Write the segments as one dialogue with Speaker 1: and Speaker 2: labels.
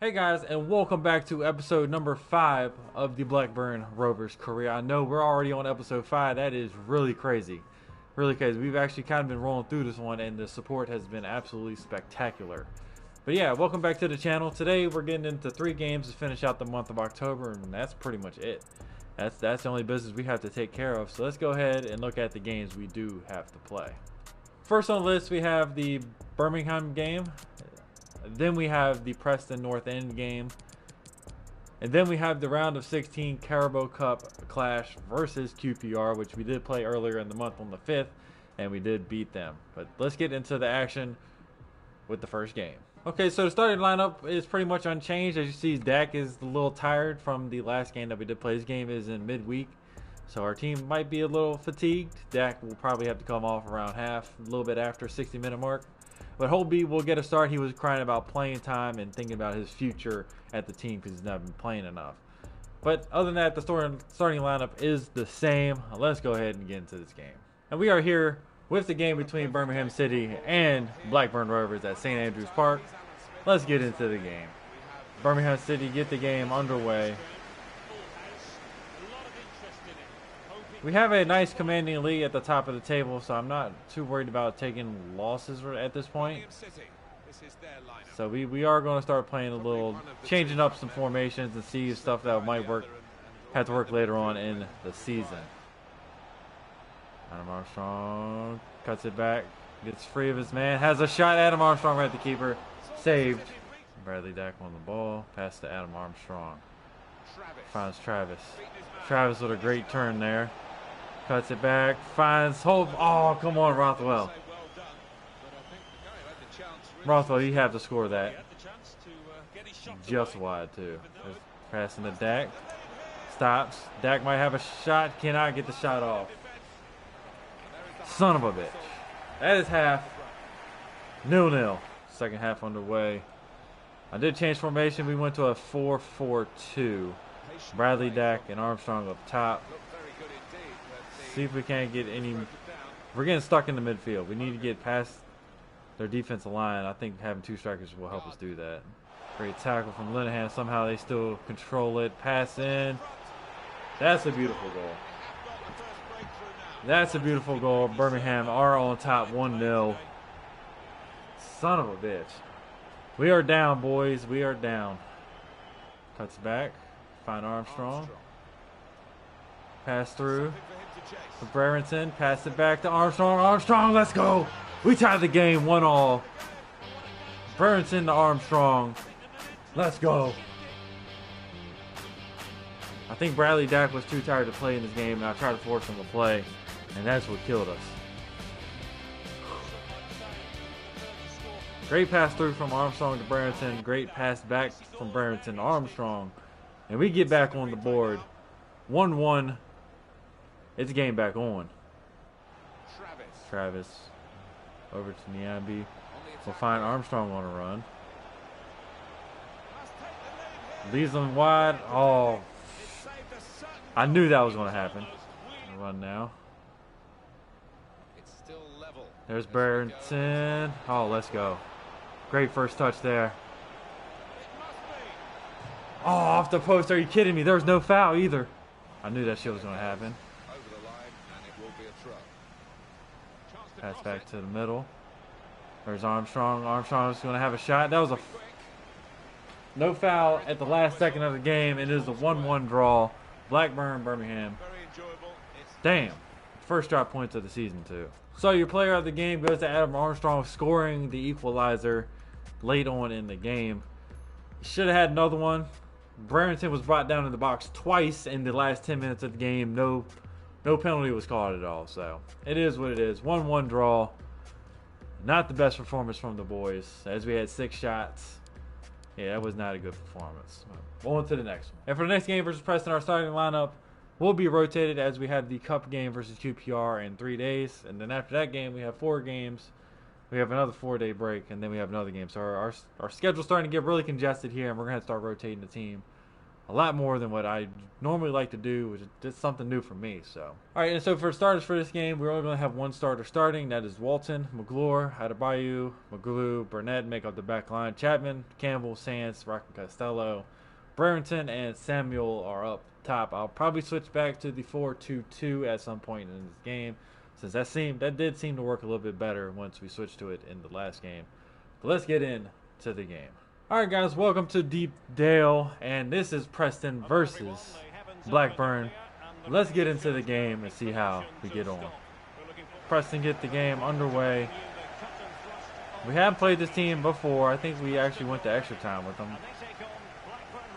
Speaker 1: Hey guys, and welcome back to episode number 5 of the Blackburn Rovers career. I know we're already on episode 5. That is really crazy. Really crazy. We've actually kind of been rolling through this one, and the support has been absolutely spectacular. But yeah, welcome back to the channel. Today we're getting into 3 games to finish out the month of October, and that's pretty much it. That's the only business we have to take care of. So let's go ahead and look at the games we do have to play. First on the list, we have the Birmingham game. Then we have the Preston North End game. And then we have the round of 16 Carabao Cup clash versus QPR, which we did play earlier in the month on the 5th, and we did beat them. But let's get into the action with the first game. Okay, so the starting lineup is pretty much unchanged. As you see, Dak is a little tired from the last game that we did play. This game is in midweek, so our team might be a little fatigued. Dak will probably have to come off around half, a little bit after 60-minute mark. But Holby will get a start. He was crying about playing time and thinking about his future at the team because he's not been playing enough. But other than that, the starting lineup is the same. Let's go ahead and get into this game. And we are here with the game between Birmingham City and Blackburn Rovers at St. Andrews Park. Let's get into the game. Birmingham City get the game underway. We have a nice commanding lead at the top of the table, so I'm not too worried about taking losses at this point. So we are going to start playing a little, changing up some formations and see stuff that might have to work later on in the season. Adam Armstrong cuts it back, gets free of his man, has a shot. Adam Armstrong right at the keeper, saved. Bradley Dack on the ball, pass to Adam Armstrong. Finds Travis. Travis with a great turn there. Cuts it back, finds Hope. Oh, come on, Rothwell. Rothwell, you have to score that. Just wide, too. Passing to Dak. Stops. Dak might have a shot. Cannot get the shot off. Son of a bitch. That is half. 0-0. Second half underway. I did change formation. We went to a 4-4-2. Bradley, Dak, and Armstrong up top. See if we can't get any. We're getting stuck in the midfield. We need to get past their defensive line. I think having 2 strikers will help us do that. Great tackle from Linehan. Somehow they still control it. Pass in. That's a beautiful goal. That's a beautiful goal. Birmingham are on top 1-0. Son of a bitch. We are down, boys. We are down. Cuts back. Find Armstrong. Pass through. For Brereton, pass it back to Armstrong. Armstrong, let's go. We tied the game 1-1. Brereton to Armstrong. Let's go. I think Bradley Dack was too tired to play in this game, and I tried to force him to play, and that's what killed us. Great pass through from Armstrong to Brereton. Great pass back from Brereton to Armstrong. And we get back on the board. 1-1. It's game back on. Travis over to Niambi. We'll find Armstrong on a run. Leaves them wide. Oh, I knew that was going to happen. Run now. There's Barrington. Oh, let's go. Great first touch there. Oh, off the post. Are you kidding me? There was no foul either. I knew that shit was going to happen. Pass back to the middle. There's Armstrong. Armstrong's going to have a shot. That was a no foul at the last second of the game. It is a 1-1 draw. Blackburn, Birmingham. Damn. First drop points of the season, too. So your player of the game goes to Adam Armstrong, scoring the equalizer late on in the game. Should have had another one. Brereton was brought down in the box twice in the last 10 minutes of the game. No penalty was called at all. So it is what it is. 1-1 draw. Not the best performance from the boys, as we had 6 shots. Yeah, that was not a good performance. On to the next one. And for the next game versus Preston, our starting lineup will be rotated as we have the Cup game versus QPR in 3 days. And then after that game, we have 4 games. We have another 4-day break, and then we have another game. So our schedule's starting to get really congested here, and we're going to start rotating the team a a lot more than what I normally like to do, which is just something new for me. So, all right, and so for starters for this game, we're only going to have one starter starting. That is Walton, McGlure, Adebayo, McGlue, Burnett make up the back line. Chapman, Campbell, Sands, Rock and Costello, Brereton, and Samuel are up top. I'll probably switch back to the 4-2-2 at some point in this game, since that did seem to work a little bit better once we switched to it in the last game. But let's get into the game. Alright guys, welcome to Deep Dale, and this is Preston versus Blackburn. Let's get into the game and see how we get on. Preston get the game underway. We haven't played this team before. I think we actually went to extra time with them,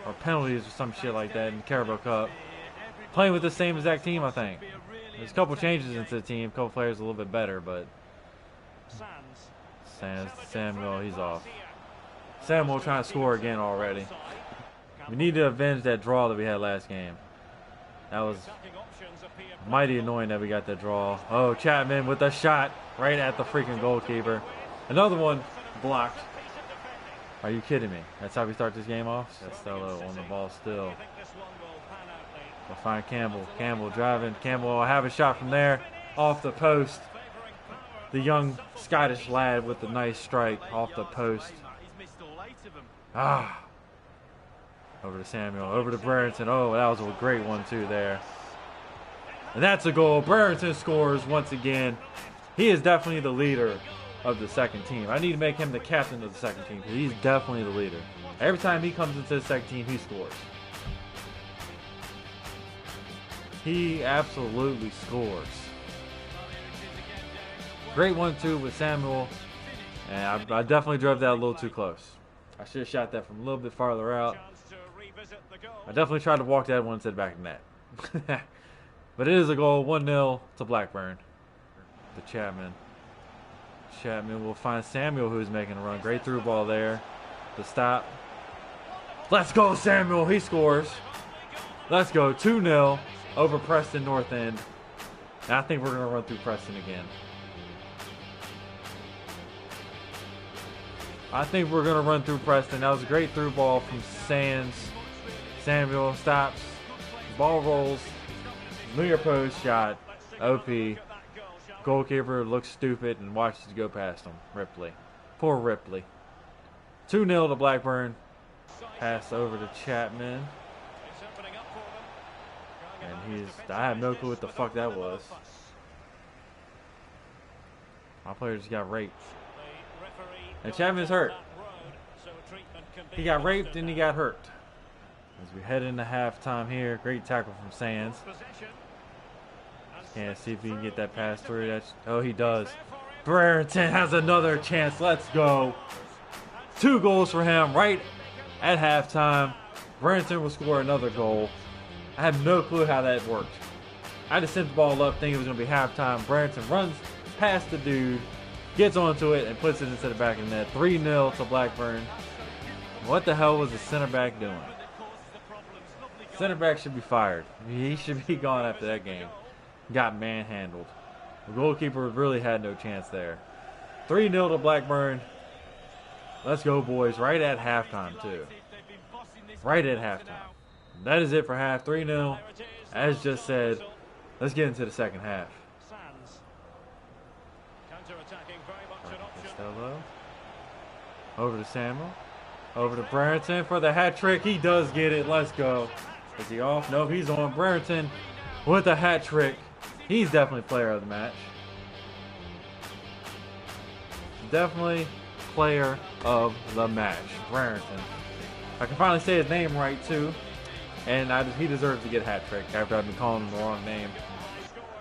Speaker 1: or penalties or some shit like that in Carabao Cup. Playing with the same exact team, I think. There's a couple changes into the team, a couple players a little bit better, but Samuel, he's off. Samuel trying to score again already. We need to avenge that draw that we had last game. That was mighty annoying that we got that draw. Oh, Chapman with a shot right at the freaking goalkeeper. Another one blocked. Are you kidding me? That's how we start this game off? Costello on the ball still. We'll find Campbell. Campbell driving. Campbell will have a shot from there. Off the post. The young Scottish lad with the nice strike off the post. Ah. Over to Samuel. Over to Brereton. Oh, that was a great one too there. And that's a goal. Brereton scores once again. He is definitely the leader of the second team. I need to make him the captain of the second team because he's definitely the leader. Every time he comes into the second team, he scores. He absolutely scores. Great 1-2 with Samuel. And I definitely drove that a little too close. I should have shot that from a little bit farther out. I definitely tried to walk that one instead of back in net. But it is a goal, 1-0 to Blackburn. To Chapman. Chapman will find Samuel, who's making a run. Great through ball there to stop. Let's go, Samuel. He scores. Let's go. 2-0 over Preston North End. And I think we're going to run through Preston again. I think we're going to run through Preston. That was a great through ball from Sands. Samuel stops. Ball rolls. Near post shot. OP. Goalkeeper looks stupid and watches it go past him. Ripley. Poor Ripley. 2-0 to Blackburn. Pass over to Chapman. And I have no clue what the fuck that was. My player just got raped. And Chapman's hurt. He got raped and he got hurt. As we head into halftime here. Great tackle from Sands. Can't see if he can get that pass through. Oh, he does. Brereton has another chance. Let's go. 2 goals for him right at halftime. Brereton will score another goal. I have no clue how that worked. I just sent the ball up thinking it was going to be halftime. Brereton runs past the dude, gets onto it, and puts it into the back of the net. 3-0 to Blackburn. What the hell was the center back doing? Center back should be fired. He should be gone after that game. Got manhandled. The goalkeeper really had no chance there. 3-0 to Blackburn. Let's go, boys. Right at halftime, too. Right at halftime. That is it for half. 3-0. As just said, let's get into the second half. Costello. Over to Samuel. Over to Brereton for the hat trick. He does get it. Let's go. Is he off? No, he's on. Brereton with a hat trick. He's definitely player of the match. Definitely player of the match. Brereton. I can finally say his name right, too. And he deserves to get a hat trick after I've been calling him the wrong name.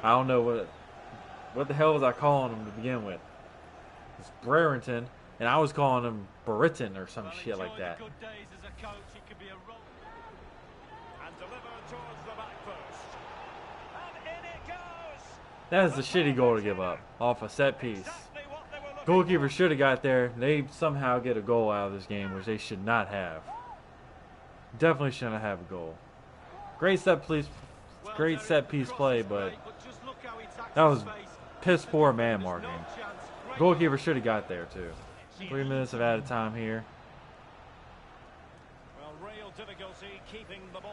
Speaker 1: I don't know what the hell was I calling him to begin with. It's Brereton, and I was calling him Brereton or some shit like that. That is a shitty goal to give up off a set piece. Goalkeeper should have got there. They somehow get a goal out of this game, which they should not have. Definitely shouldn't have a goal. Great set piece play, but that was piss poor man marking. Goalkeeper should have got there too. 3 minutes of added time here.
Speaker 2: keeping the ball.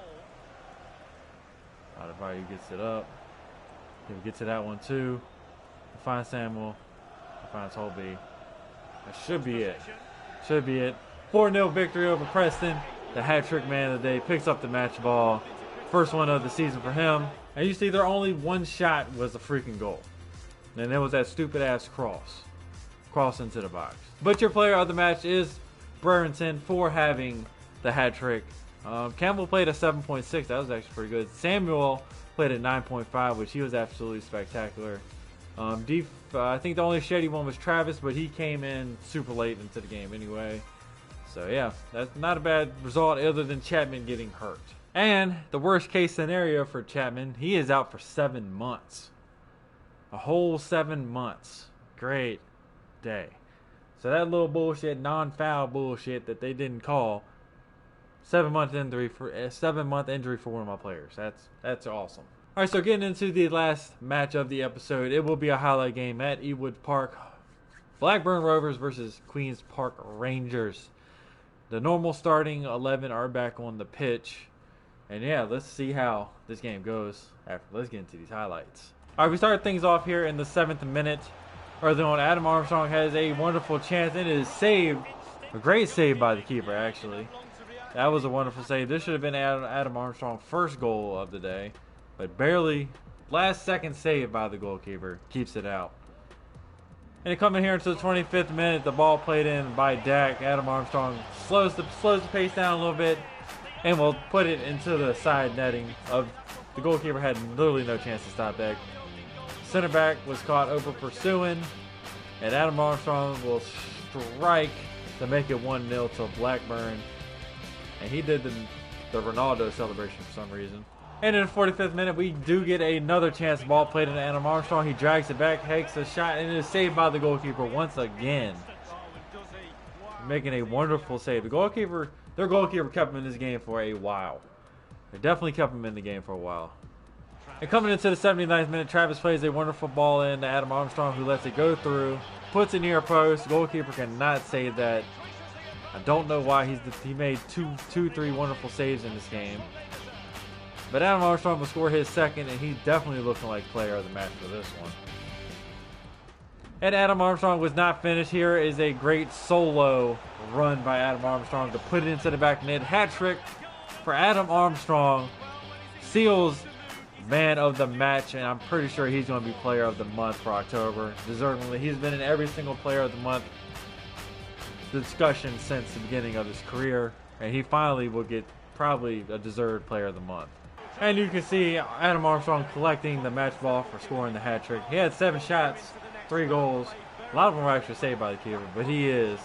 Speaker 1: Adebayo gets it up. He'll get to that one too. Finds Samuel. Finds Holby. That should be it. Should be it. 4-0 victory over Preston. The hat-trick man of the day picks up the match ball. First one of the season for him. And you see their only one shot was a freaking goal. And it was that stupid-ass cross into the box. But your player of the match is Brereton for having the hat-trick. Campbell played a 7.6. That was actually pretty good. Samuel played at 9.5, which he was absolutely spectacular. I think the only shady one was Travis, but he came in super late into the game anyway. So yeah, that's not a bad result other than Chapman getting hurt. And the worst case scenario for Chapman, he is out for 7 months. A whole 7 months. Great day. So that little bullshit, non-foul bullshit that they didn't call, 7-month injury for one of my players. That's awesome. All right, so getting into the last match of the episode, it will be a highlight game at Ewood Park. Blackburn Rovers versus Queens Park Rangers. The normal starting 11 are back on the pitch. And yeah, let's see how this game goes. Let's get into these highlights. All right, we start things off here in the 7th minute. Early on, Adam Armstrong has a wonderful chance. It is saved. A great save by the keeper, actually. That was a wonderful save. This should have been Adam Armstrong's first goal of the day. But barely, last second save by the goalkeeper. Keeps it out. And coming here into the 25th minute, the ball played in by Dak. Adam Armstrong slows the pace down a little bit and will put it into the side netting of the goalkeeper. Had literally no chance to stop that. Center back was caught over pursuing, and Adam Armstrong will strike to make it 1-0 to Blackburn. And he did the Ronaldo celebration for some reason. And in the 45th minute, we do get another chance. Ball played into Adam Armstrong. He drags it back, takes a shot, and it is saved by the goalkeeper once again. Making a wonderful save. Their goalkeeper kept him in this game for a while. They definitely kept him in the game for a while. And coming into the 79th minute, Travis plays a wonderful ball in to Adam Armstrong, who lets it go through. Puts it near a post. Goalkeeper cannot save that. I don't know why he made three wonderful saves in this game. But Adam Armstrong will score his second, and he's definitely looking like player of the match for this one. And Adam Armstrong was not finished. Here is a great solo run by Adam Armstrong to put it into the back net. Hat trick for Adam Armstrong. Seals man of the match, and I'm pretty sure he's going to be player of the month for October. Deservingly. He's been in every single player of the month discussion since the beginning of his career, and he finally will get probably a deserved player of the month. And you can see Adam Armstrong collecting the match ball for scoring the hat trick. He had 7 shots, 3 goals. A lot of them were actually saved by the keeper, but he is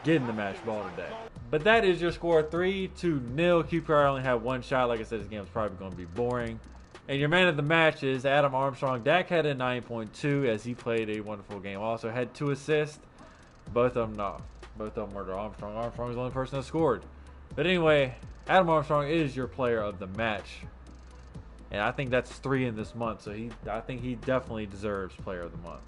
Speaker 1: getting the match ball today. But that is your score, 3-0. QPR only had 1 shot. Like I said, this game is probably going to be boring. And your man of the match is Adam Armstrong. Dak had a 9.2 as he played a wonderful game. Also had 2 assists. Both of them were to Armstrong. Armstrong was the only person that scored. But anyway, Adam Armstrong is your player of the match. And I think that's 3 in this month. So I think he definitely deserves player of the month.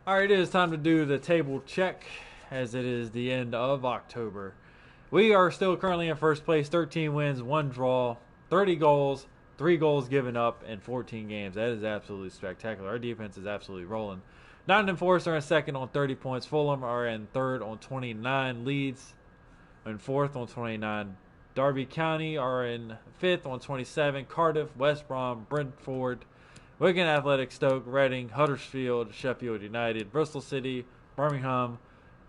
Speaker 1: All right, it is time to do the table check as it is the end of October. We are still currently in first place, 13 wins, 1 draw, 30 goals, 3 goals given up in 14 games. That is absolutely spectacular. Our defense is absolutely rolling. Nottingham Forest are in second on 30 points. Fulham are in third on 29. Leeds in fourth on 29. Derby County are in fifth on 27. Cardiff, West Brom, Brentford, Wigan Athletic, Stoke, Reading, Huddersfield, Sheffield United, Bristol City, Birmingham,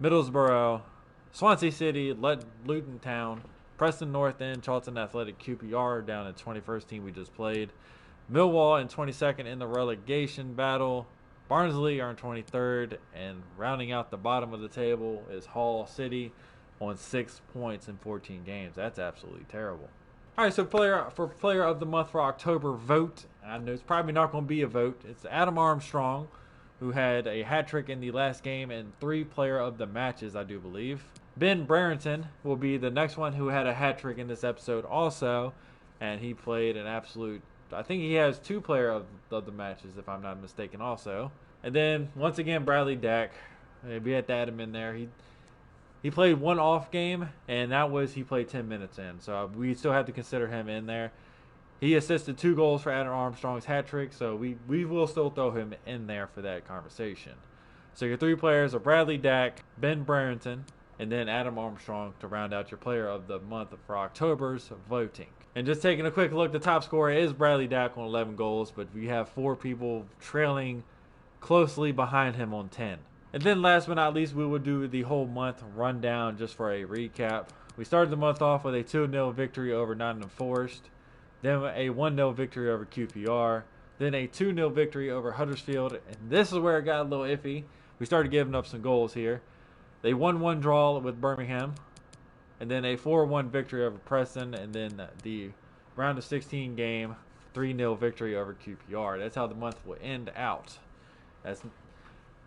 Speaker 1: Middlesbrough, Swansea City, Luton Town, Preston North End, Charlton Athletic, QPR down at 21st team we just played. Millwall in 22nd in the relegation battle. Barnsley are in 23rd, and rounding out the bottom of the table is Hull City on 6 points in 14 games. That's absolutely terrible. All right, so player of the month for October vote. I know it's probably not going to be a vote. It's Adam Armstrong, who had a hat trick in the last game and 3 player of the matches, I do believe. Ben Brereton will be the next one who had a hat trick in this episode also, and he played an absolute. I think he has 2 player of the matches, if I'm not mistaken, also. And then, once again, Bradley Dack. We had to add him in there. He played one off game, and that was he played 10 minutes in. So we still have to consider him in there. He assisted 2 goals for Adam Armstrong's hat trick, so we will still throw him in there for that conversation. So your 3 players are Bradley Dack, Ben Brereton, and then Adam Armstrong to round out your player of the month for October's voting. And just taking a quick look, the top scorer is Bradley Dack on 11 goals, but we have 4 people trailing closely behind him on 10. And then last but not least, we will do the whole month rundown just for a recap. We started the month off with a 2-0 victory over Nottingham Forest, then a 1-0 victory over QPR, then a 2-0 victory over Huddersfield, and this is where it got a little iffy. We started giving up some goals here. They 1-1 draw with Birmingham, and then a 4-1 victory over Preston, and then the round of 16 game 3-0 victory over QPR. That's how the month will end out. That's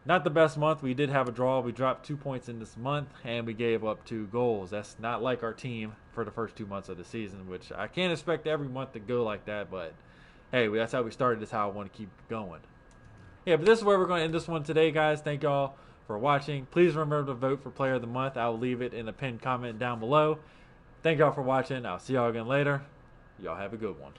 Speaker 1: not the best month. We did have a draw. We dropped 2 points in this month, and we gave up 2 goals. That's not like our team for the first 2 months of the season, which I can't expect every month to go like that, but hey, that's how we started. That's how I want to keep going. Yeah, but this is where we're going to end this one today, guys. Thank y'all for watching. Please remember to vote for Player of the Month. I'll leave it in a pinned comment down below. Thank y'all for watching. I'll see y'all again later. Y'all have a good one.